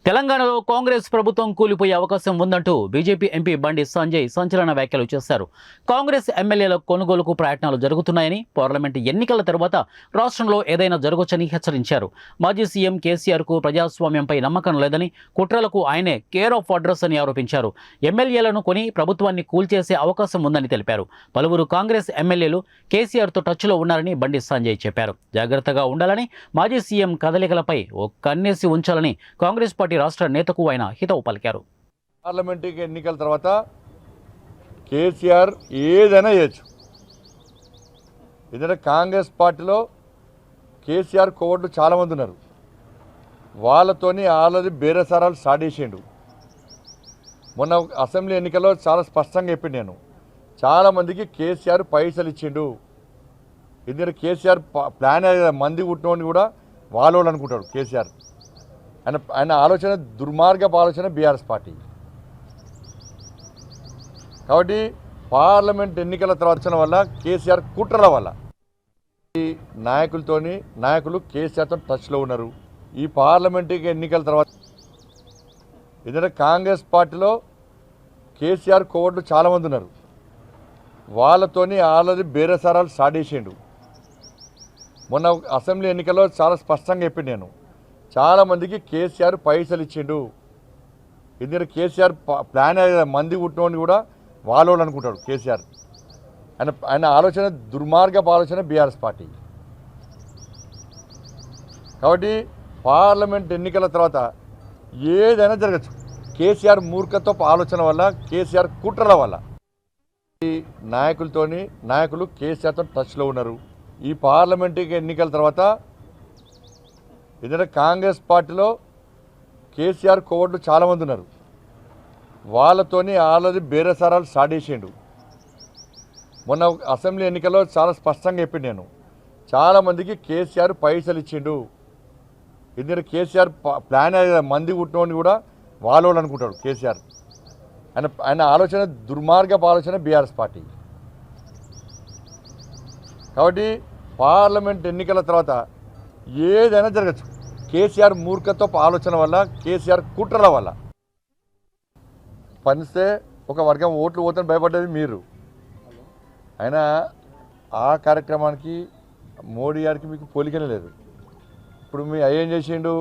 తెలంగాణలో కాంగ్రెస్ ప్రభుత్వం కూలిపోయే అవకాశం ఉందంటూ బీజేపీ ఎంపీ బండి సంజయ్ సంచలన వ్యాఖ్యలు చేశారు. కాంగ్రెస్ ఎమ్మెల్యేల కొనుగోలుకు ప్రయత్నాలు జరుగుతున్నాయని, పార్లమెంటు ఎన్నికల తర్వాత రాష్ట్రంలో ఏదైనా జరగొచ్చని హెచ్చరించారు. మాజీ సీఎం కేసీఆర్కు ప్రజాస్వామ్యంపై నమ్మకం లేదని, కుట్రలకు ఆయనే కేర్ ఆఫ్ అడ్రస్ అని ఆరోపించారు. ఎమ్మెల్యేలను కొని ప్రభుత్వాన్ని కూల్చేసే అవకాశం ఉందని తెలిపారు. పలువురు కాంగ్రెస్ ఎమ్మెల్యేలు కేసీఆర్తో టచ్లో ఉన్నారని బండి సంజయ్ చెప్పారు. జాగ్రత్తగా ఉండాలని, మాజీ సీఎం కదలికలపై ఓ కన్నేసి ఉంచాలని కాంగ్రెస్ పార్టీ రాష్ట్ర నేతకు ఆయన హితవు పలికారు. పార్లమెంటు ఎన్నికల తర్వాత కేసీఆర్ ఏదైనా చేయొచ్చు. ఎందుకంటే కాంగ్రెస్ పార్టీలో కేసీఆర్ కోవట్లు చాలామంది ఉన్నారు. వాళ్ళతోని ఆల్రెడీ బేరసారాలు స్టార్ట్ చేసిండు. మొన్న అసెంబ్లీ ఎన్నికల్లో చాలా స్పష్టంగా చెప్పిండు, నేను చాలామందికి కేసీఆర్ పైసలు ఇచ్చిండు. ఎందుకంటే కేసీఆర్ ప్లాన్ మంది కుట్టినోని కూడా వాళ్ళు అనుకుంటాడు కేసీఆర్. ఆయన ఆలోచన దుర్మార్గపు ఆలోచన బీఆర్ఎస్ పార్టీ. కాబట్టి పార్లమెంట్ ఎన్నికల తర్వాత వల్ల కేసీఆర్ కుట్రల వల్ల ఈ నాయకులు కేసీఆర్తో టచ్లో ఉన్నారు. ఈ పార్లమెంట్ ఎన్నికల తర్వాత ఎందుకంటే కాంగ్రెస్ పార్టీలో కేసీఆర్ కోవట్లు చాలామంది ఉన్నారు. వాళ్ళతోని ఆల్రెడీ బేరసారాలు స్టార్ట్ చేసిండు. మొన్న అసెంబ్లీ ఎన్నికల్లో చాలా స్పష్టంగా చెప్పిండు, నేను చాలామందికి కేసీఆర్ పైసలు ఇచ్చిండు. ఎందుకంటే కేసీఆర్ ప్లాన్ మంది కుట్టినోని కూడా వాళ్ళు అనుకుంటాడు కేసీఆర్. ఆయన ఆలోచన దుర్మార్గపు ఆలోచన బీఆర్ఎస్ పార్టీ. కాబట్టి పార్లమెంట్ ఎన్నికల తర్వాత ఏదైనా జరగచ్చు. కేసీఆర్ మూర్ఖత్వపు ఆలోచన వల్ల, కేసీఆర్ కుట్రల వల్ల ఈ నాయకులు కేసీఆర్తో టచ్లో ఉన్నారు. ఈ పార్లమెంట్ ఎన్నికల తర్వాత ఎందుకంటే కాంగ్రెస్ పార్టీలో కేసీఆర్ కోవట్లు చాలామంది ఉన్నారు. వాళ్ళతోని ఆల్రెడీ బేరసారాలు స్టార్ట్ చేసిండు. మొన్న అసెంబ్లీ ఎన్నికల్లో చాలా స్పష్టంగా చెప్పిండు, నేను చాలామందికి కేసీఆర్ పైసలు ఇచ్చిండు. ఎందుకంటే కేసీఆర్ ప్లాన్ మంది కుట్టినోని కూడా వాళ్ళు అనుకుంటాడు కేసీఆర్. ఆయన ఆలోచన దుర్మార్గపు ఆలోచన బీఆర్ఎస్ పార్టీ. కాబట్టి పార్లమెంట్ ఎన్నికల తర్వాత ఏదైనా జరగచ్చు. కేసీఆర్ మూర్ఖత్వపు ఆలోచన వల్ల, కేసీఆర్ కుట్రల వల్ల పనిస్తే ఒక వర్గం ఓట్లు పోతే భయపడ్డది మీరు. అయినా ఆ కార్యక్రమానికి మోడీ గారికి మీకు పోలికనే లేదు. ఇప్పుడు మీ ఏం చేసిండు,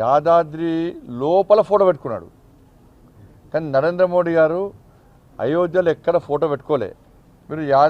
యాదాద్రి లోపల ఫోటో పెట్టుకున్నాడు. కానీ నరేంద్ర మోడీ గారు అయోధ్యలో ఎక్కడ ఫోటో పెట్టుకోలే. మీరు